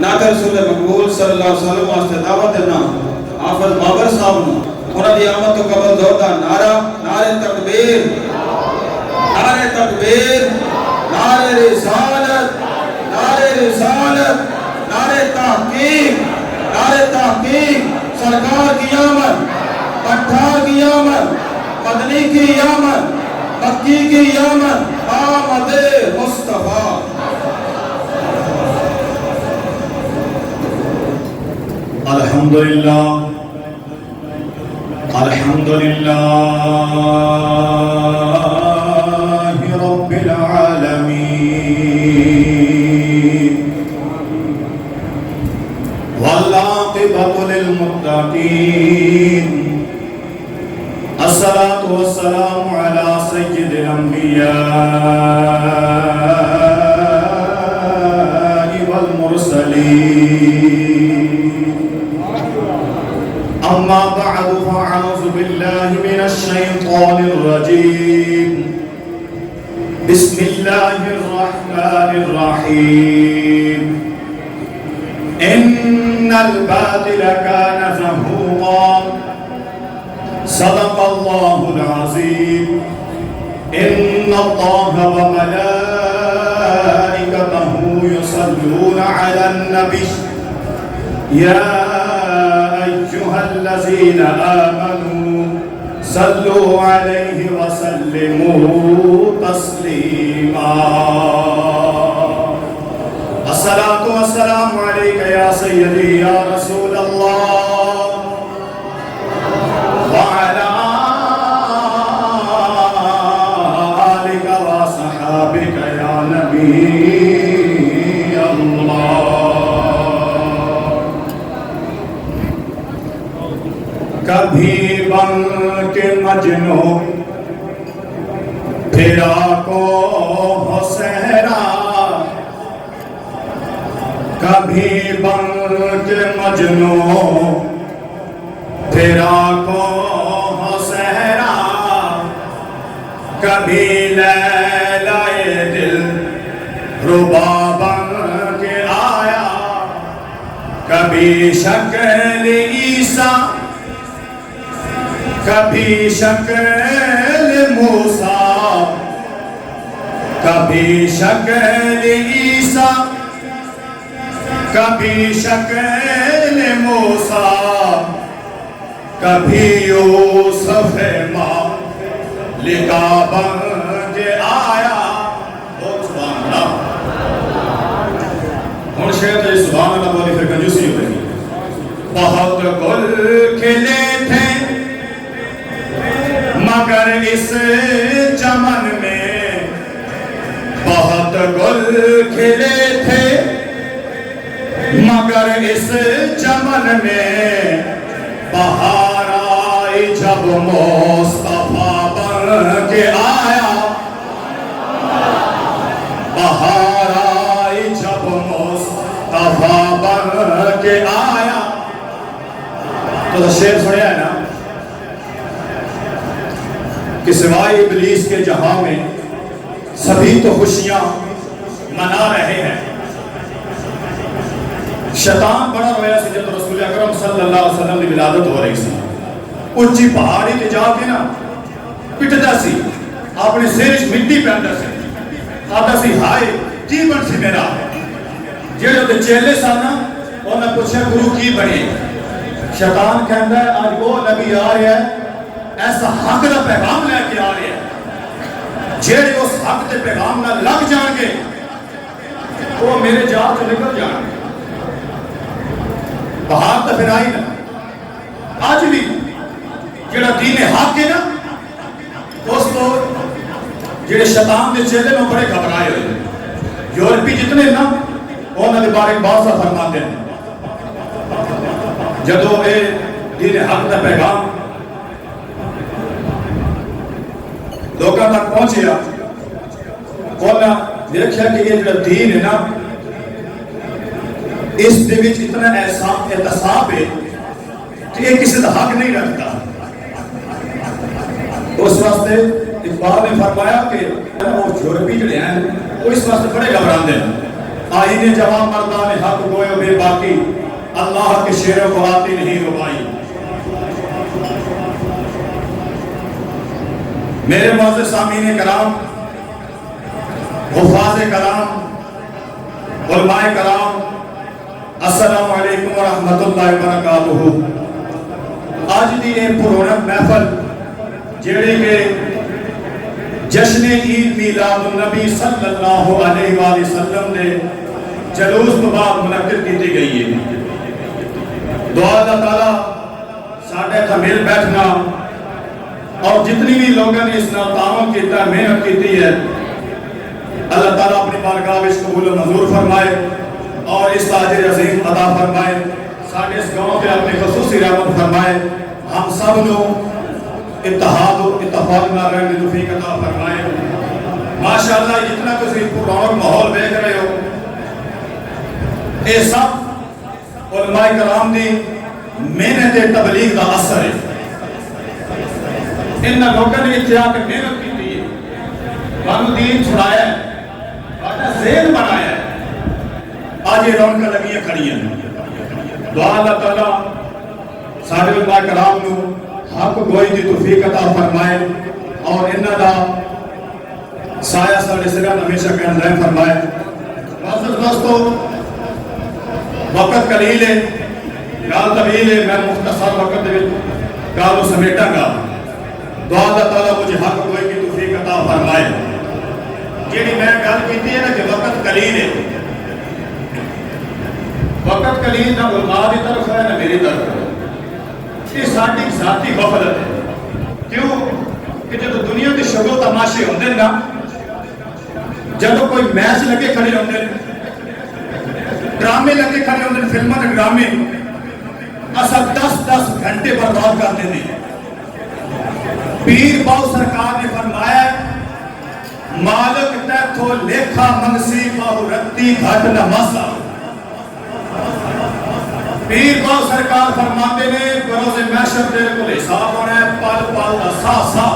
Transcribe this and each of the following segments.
نعت رسول مقبول صلی اللہ علیہ وسلم واسطے دعوت دینا حافظ بابر صاحب نو انہاں دی آمد تو قبل زوردار نعرہ نعرہ تکبیر نعرہ تکبیر نعرہ رسالت نعرہ رسالت نعرہ تحقیق نعرہ تحقیق سرکار کی آمد پٹھار کی آمد مدنی کی آمد مکی کی آمد آمد مصطفیٰ الحمدللہ الحمدللہ رب العالمین والعاقبۃ للمتقین الصلاة والسلام علی سید الانبیاء والمرسلین اما بعد فاعوذ باللہ من الشیطان الرجیم بسم اللہ الرحمن الرحیم ان الباطل كان زهوقا صدق الله العظيم ان الله وملائكته يصلون على النبي يا ايها الذين امنوا صلوا عليه وسلموا تسليما الصلاة والسلام عليك يا سيدي يا رسول الله وعلى آلك وصحابك يا نبي الله کبھی بن کے مجنو پھرا کو حسیرا کبھی بن کے مجنو پھرا کو حسیرا کبھی لیلائے دل ربا بن کے آیا کبھی شکل عیسیٰ کبھی شکل موسیٰ کبھی شکل عیسیٰ کبھی شکل موسیٰ کبھی یوسف مالکا بن کے آیا سبحان اللہ ہون شاید سبحان اللہ بولی پھر کنجوسی ہو رہی بہت گل کھلے تھے مگر اس چمن میں بہت گل کھلے تھے مگر اس چمن میں بہار آئی جب مصطفیٰ بن کے آیا بہار آئی جب مصطفیٰ بن کے آیا تو شعر سنیا ہے نا کہ سوائے ابلیس کے جہاں میں سبھی تو خوشیاں منا رہے ہیں شیطان بڑا رویا سی جب رسول اکرم صلی اللہ علیہ وسلم کی ولادت ہو رہی سی اچھی پہاڑی تے جا کے نا پٹدا سی اپنے سر وچ مٹی پیندا سی آتا سی ہائے کی بن سی میرا جڑے تے چیلے سن انہاں پوچھیا گرو کی بنے شیطان کہندا ہے اج وہ نبی آ رہا ہے ایسا حق دا پیغام لے کے آ رہے ہیں جیڑے اس حق دے پیغام نہ لگ جان گے وہ میرے جال تو نکل جان گے بہار تو پھر آئی نا آج بھی جیڑا دین حق ہے نا اس کو جیڑے شیطان دے چیلے میں بڑے گھبرائے ہوئے یورپی جتنے نا انہوں نے بارک بات سا فرماتے ہیں جدو اے دین حق دا پیغام لوگاں تک پہنچیا انہاں دیکھیا کہ یہ جو دین ہے نا اس دے وچ اتنا احتساب ہے کہ یہ کسی کا حق نہیں رکھتا اس واسطے اقبال نے فرمایا کہ وہ یورپی جڑے ہیں وہ اس واسطے بڑے گھبراندے ہیں آئین جوان مردان حق گوئے بے باقی، اللہ کے شیروں کو آتی نہیں ربائی۔ میرے معزز سامعین کرام، حفاظ کرام، علماء کرام، السلام علیکم ورحمۃ اللہ وبرکاتہ۔ آج دی ایک پرونق محفل جیڑی کے جشن عید میلاد النبی صلی اللہ علیہ وآلہ وسلم نے جلوس تو بعد منعقد کی گئی ہے۔ دعا اللہ تعالیٰ ساڑھے تھا مل بیٹھنا اور جتنی بھی لوگوں نے اس نام تعاون کیتا ہے، محنت کیتی ہے، اللہ تعالیٰ اپنی بارگاہ میں اس قبول و منظور فرمائے اور اس تاجر عظیم عطا فرمائے، ساڑھے اس گاؤں پہ اپنے خصوصی رحمت فرمائے، ہم سب نو اتحاد و اتفاق نہ رہنے توفیق عطا فرمائے۔ ماشاءاللہ جتنا کسی پرونق ماحول دیکھ رہے ہو، اے سب علماء کرام دی محنت تبلیغ کا اثر ہے۔ ان لوگوں نے اتحاد کے محنت کی تھی، بانو دین چھڑایا ہے، بانو ذہن بنایا ہے، آج یہ رونقیں لگیاں کھڑی ہیں۔ دعا اللہ تعالیٰ سارے علماء کرام نو حق گوئی دی توفیق عطا فرمائے اور انہاں دا سایہ ساڑے سران ہمیشہ قائم رحم فرمائے۔ معزز دوستو، وقت قلیل ہے، گال طویل ہے، میں مختصر وقت دے گالو سمیٹا گا۔ دعا اللہ تعالیٰ مجھے حق گوئی کی توفیق عطا فرمائے۔ جیڑی میں گال کیتی ہے نا کہ وقت قلیل ہے، وقت قلیل نہ علماء دی طرف ہے نہ میری طرف ہے، یہ ساڑھی ذاتی غفلت ہے۔ کیوں کہ جب دنیا کے شغل تماشے ہوندے نا، جب کوئی میچ لگے کھڑے ہوندے، ڈرامے لگے کھڑے ہوندے، فلموں کے ڈرامے اصل 10 گھنٹے برباد کر دیتے ہیں۔ پیر باؤ سرکار نے فرمایا مالک تیتھو لیکھا منگسی باہو رتی گھٹ نمازا۔ پیر باؤ سرکار فرماتے نے بروز محشر تیرے کو حساب ہونا ہے پل پل دا سا سا،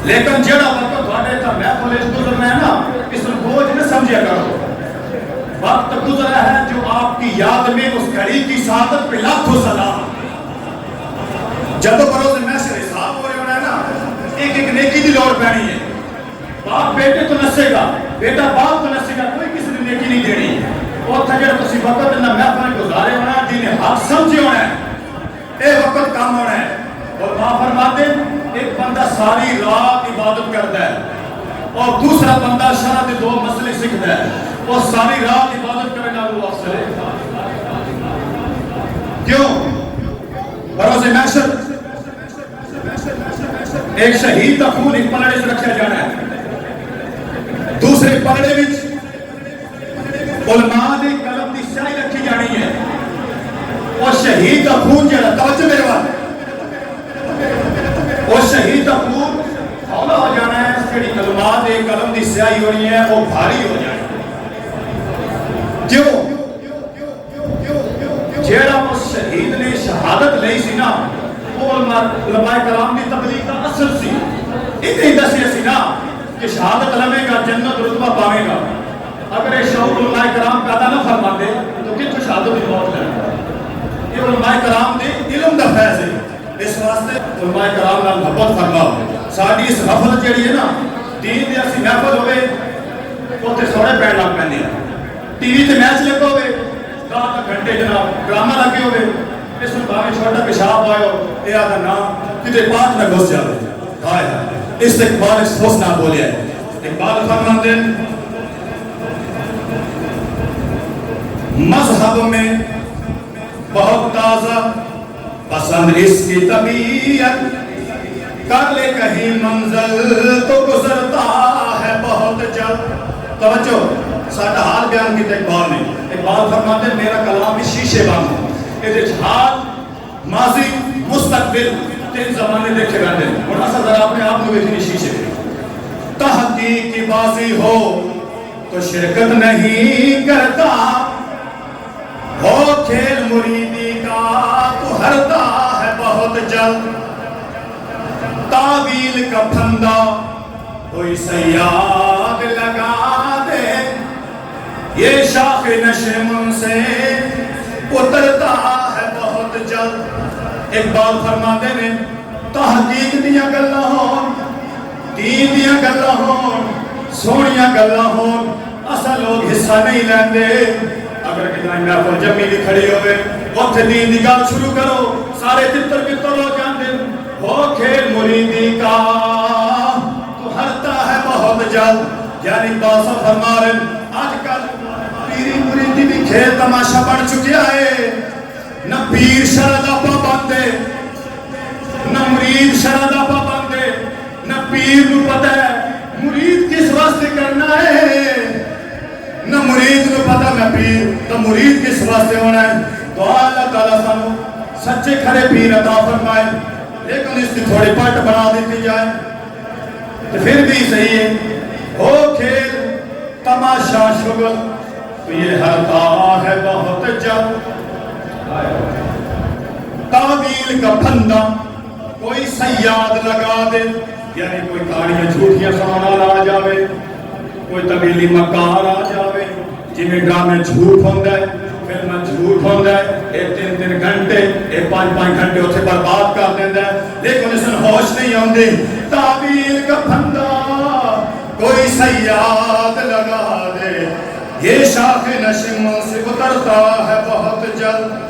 لیکن جڑا وقت تھوڑے تا محفل اس گزرنا ہے نا، اس کو بوجھ نہ سمجھا کرو۔ وقت گزرا ہے جو آپ کی یاد میں اس گھڑی کی سعادت پہ لاکھوں سلام۔ جب بروز محشر حساب ہو رہے ہونا ہے نا، ایک ایک نیکی دی لوڑ پہنی ہے۔ باپ بیٹے تو نسے گا، بیٹا باپ تو نسے گا، کوئی کسی نے نیکی نہیں دینی۔ اور تجھے کسی وقت انہا محفل گزارے ہونا ہے، جنہیں حق سمجھے ہونا ہے، اے وقت کام ہونا ہے۔ اور ماں فرماتے ایک بندہ ساری رات عبادت کرتا ہے اور دوسرا بندہ شرع دے 2 مسئلے سکھتا ہے اور ساری رات عبادت کرنا وہ افضل ہے۔ کیوں؟ بروز محشر ایک شہید کا خون ایک پلڑے سے رکھا جانا ہے، دوسرے پلڑے وچ علماء دی قلم دی سیاہی رکھی جانی ہے، اور شہید کا خون جڑا توجہ میرے وال، اور شہید کا خون ہولا ہو جانا ہے، اس کڑی علماء دی قلم دی سیاہی ہو رہی ہے وہ بھاری ہو جائے۔ کیوں؟ جیڑا اس شہید نے شہادت لئی سی نا، وہ علماء کرام دی تبلیغ کا اثر سی، اتنی دسیا سی نا کہ شہادت لمے گا جنت رتبہ پاوے گا۔ اگر یہ شعور علماء کرام پیدا نہ فرماتے تو کتوں شہادت بھی موت لگے۔ یہ علماء کرام دے علم دا فیض ہے، اس واسطے علماء کرام نال محبت فرماؤ۔ ساڑھی اس غفلت جڑی ہے نا، دین دے اسی محفل ہوئے اوتھے سوڑے پیر لگ پیندے ہیں، ٹی وی تے میچ لگا ہوئے 10 گھنٹے جناب ڈرامہ لگے ہوئے، اس میں باقی چھوٹا پیشاب آئے ہو اے آدھا نام کتے پاک نہ گھس جاوے۔ ہائے ہائے استقبال اس خوص نہ بولیا ہے۔ اقبال فرماندے مذہب میں بہت تازہ پسند اس کی طبیعت، کر لے کہیں منزل تو گزرتا ہے بہت جلد۔ توجہ ساڑھا حال بیان کی اقبال نے، اقبال فرماتے میرا کلام شیشے بند ہے، اس حال ماضی مستقبل 3 زمانے دیکھے رہتے ہیں، اور اصل ذرا اپنے آپ میں بیٹھنی شیشے تحقیق کی بازی ہو تو شرکت نہیں کرتا، ہو کھیل مریدی کا تو ہرتا ہے بہت جلد، تعویل کا پھندا کوئی سیاد لگا دے یہ شاخ نشیمن سے اترتا ہے بہت جلد. اقبال فرماتے ہیں تحقیق دیا گلا ہون دین دیا گلا ہون سونیاں گلا ہون اسا لوگ حصہ نہیں لیندے. اگر کتنا محفل جمی بھی کھڑی ہوئے اوتھے دین دی گل شروع کرو سارے تتر بتر ہو جاندے. ہو کھیل مریدی کا تو ہرتا ہے بہت جلد. یعنی باسا فرما رہے آج کل پیری مریدی بھی کھیل تماشا بن چکیا ہے. نہ پیر شردا پابند ہے نہ مرید شردا پابند ہے. نہ پیر نو پتہ ہے مرید کس واسطے کرنا ہے نہ مرید نو پتہ میں پیر تو مرید کس واسطے ہونا ہے. تو اللہ تعالیٰ سانو سچے کھڑے پیر عطا فرمائے لیکن اس کی تھوڑی پٹ بنا دیتی جائے تو پھر بھی صحیح ہے. ہو کھیل تماشا شغل تو یہ ہرتا ہے بہت جلد. تعویل کا پھندا کوئی سیاد لگا دے یعنی کوئی کہانیاں جھوٹیاں سنانا آ جاوے کوئی طویلی مکار آ جاوے جنہیں ڈرامے جھوٹ ہوندا ہے فلم جھوٹ ہوندا ہے. یہ 3 گھنٹے یہ 5 گھنٹے اتنے برباد کر دیندا ہے لیکن اس میں ہوش نہیں آندی. تعویل کا پھندا کوئی سیاد لگا دے یہ شاخ نشم سے اترتا ہے بہت جلد.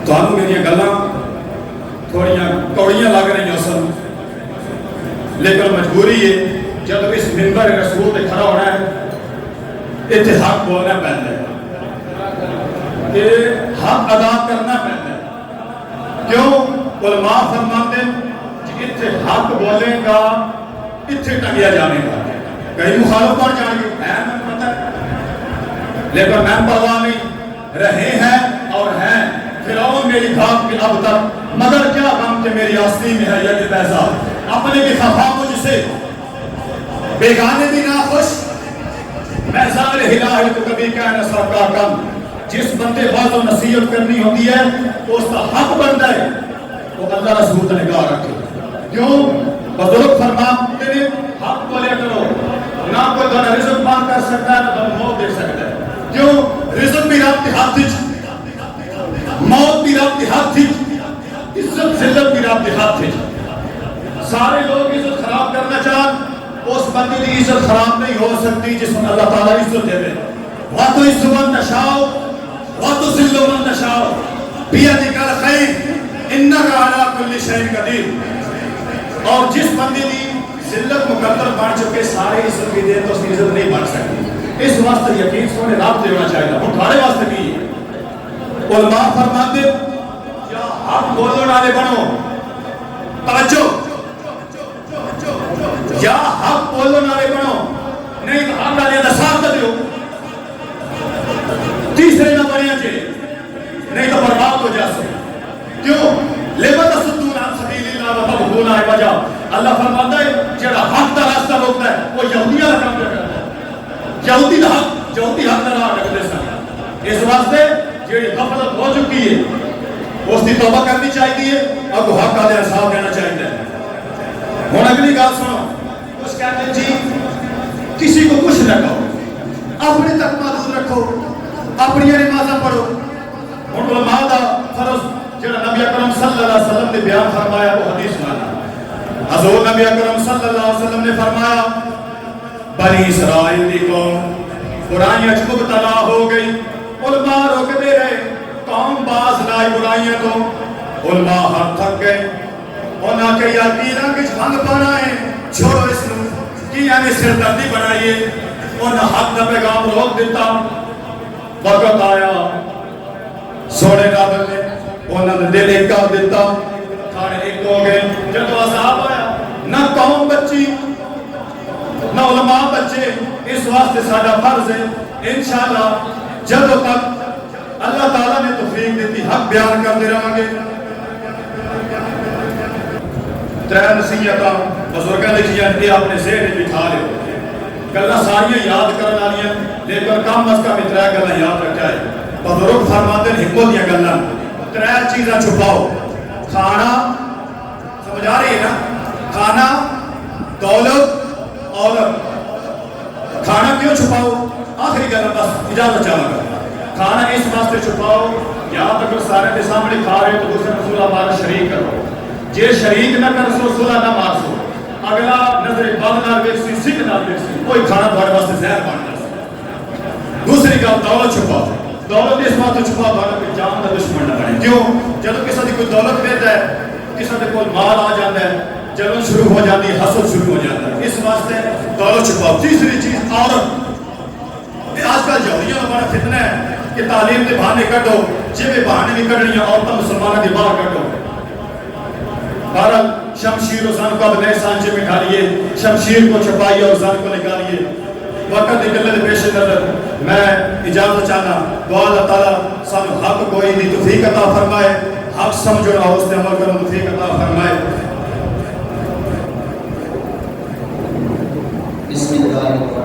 تو آنو میری گلاں تھوڑیاں کوڑیاں لگ رہی ہیں سن لیکن مجبوری ہے جب اس منبر رسول پہ کھڑا ہونا ہے اتنے حق بولنا پہنتا ہے کہ حق ادا کرنا پہنتا ہے. کیوں علماء فرماتے ہیں کہ اتنے حق بولیں گا اتنے ٹنگیا جانے گا. کہیں مخالف پڑ جائیں گے میں پتہ لیکن میں پرواہ نہیں رہے ہیں اور ہیں فرعون میری بات کی اب تک مگر کیا غم کہ میری آستی میں ہے یہ پیسہ اپنے بھی خفا مجھ سے بیگانے بھی ناخوش میں ظاہر ہلا ہے تو کبھی کہنا سب کا کم. جس بندے باز و نصیحت کرنی ہوتی ہے تو اس کا حق بنتا ہے وہ اللہ رسول کا نگاہ رکھے. کیوں بزرگ فرماتے ہیں حق بولے کرو نہ کوئی دونہ رزق مار کر سکتا ہے نہ دونہ موت دے سکتا ہے. کیوں رزق بھی رب کے ہاتھ تھی موت بھی رب کے ہاتھ تھی عزت ذلت بھی رب کے ہاتھ تھی. سارے لوگ عزت خراب کرنا چاہن اس بندے کی عزت خراب نہیں ہو سکتی جس میں اللہ تعالیٰ عزت دے دے. وَاتُو عِزُّ مَن تَشَاءُ وَاتُو ذِلُّ مَن تَشَاءُ بِيَدِكَ الْخَيْرُ إِنَّكَ عَلَىٰ كُلِّ شَيْءٍ قَدِيرٌ. اور جس بندے کی ذلت مقدر بن چکے سارے عزت بھی دے تو اس کی عزت نہیں بن سکتی. اس واسطے یقین سونے رب دے ہونا چاہیے وہ تھوڑے واسطے بھی ہے. علماء فرماتے یا حق بولنے والے بنو توجہ یا حق بولنے والے بنو نہیں تو حق والے کا ساتھ دیو. تیسرے نہ بنے اچھے نہیں تو برباد ہو جاسے. کیوں لِمَ تَصُدُّونَ عَنْ سَبِيلِ اللَّهِ وَتَبْغُونَ عِوَجًا. اللہ فرماتا ہے جڑا حق کا راستہ روکتا ہے وہ یہودیاں کا کام کرتا ہے. یہودی حق کا راہ رکھتے ہیں. اس واسطے جڑی غفلت ہو چکی ہے اس کی توبہ کرنی چاہیے اور وہ حق کا انصاف دینا چاہیے. ہوں اگلی گل سنو کچھ کہتے ہیں جی کسی کو کچھ نہ کہو اپنے تک محدود رکھو اپنی نمازاں پڑھو. ہوں علماء دا فرض جڑا نبی اکرم صلی اللہ علیہ وسلم نے بیان فرمایا وہ حدیث سنانا. حضور نبی اکرم صلی اللہ علیہ وسلم نے فرمایا بنی اسرائیل دی قوم برائیاں چ مبتلا ہو گئی. علماء روکتے رہے قوم باز لائی برائیاں تو علماء ہاتھ تھک گئے. انہاں کہ یا پیران کچھ بھنگ پانا ہے چھوڑو اس نو کی یعنی سردردی بنائیے. انہاں حق دا پیغام روک دیتا. وقت آیا سونے نادر نے انہوں نے دل ایک کر دیتا کھانے ایک ہو گئے. جب عذاب آیا نہ قوم بچی نہ علماء بچے. اس واسطے سادہ فرض ہے انشاءاللہ جب تک اللہ تعالیٰ نے توفیق دیتی حق بیان کرتے رہیں گے. ترے نصیحتاں بزرگاں لکھیاں یہ اپنے ذہن وچ بٹھا لو. گلاں ساریاں یاد کرن والیاں لیکن کم از کم ترے گلاں یاد رکھا ہے. بزرگ فرماتے ہیں حکمت دیاں گلاں ترے چیزاں چھپاؤ. کھانا سمجھ آ رہی ہے نا کھانا دولت عورت. کھانا کیوں چھپاؤ؟ آخری گل بس اجازت چاہوں گا، کھانا اس واسطے چھپاؤ یا اگر سارے کے سامنے کھا رہے تو دوسرے رسول اللہ شریک کرو، جے شریک نہ کر سو رسول نہ مار سو، اگلا نظر بد نال ویکھ سی سکھ نال ویکھ سی، کوئی کھانا تھوڑے واسطے زہر بن جائے۔ دوسری گل دولت چھپاؤ، دولت اس واسطے چھپاؤ کہ جان کا دشمن نہ بنے۔ کیوں؟ جب کسی کی کوئی دولت دیتا ہے، کسی کے کوئی مال آ جاتا ہے، جلن شروع ہو جاتی ہے، حسد شروع ہو جاتا ہے، اس واسطے دولت چھپاؤ۔ تیسری چیز عورت، آج کل یہودیوں کا بڑا فتنہ ہے کہ تعلیم کے بہانے کٹو، جب بہانے بھی کٹنی عورتوں مسلمانوں کی باہر کٹو۔ بہرحال شمشیر و زن کو اب نئے سانچے میں ڈالیے، شمشیر کو چھپائیے اور زن کو نکالیے۔ وقت نکلنے کے پیش نظر میں اجازت چاہنا، دعا اللہ تعالیٰ سب حق کوئی دی توفیق عطا فرمائے، حق سمجھو اور اس پہ عمل کرو توفیق عطا فرمائے۔ بسم اللہ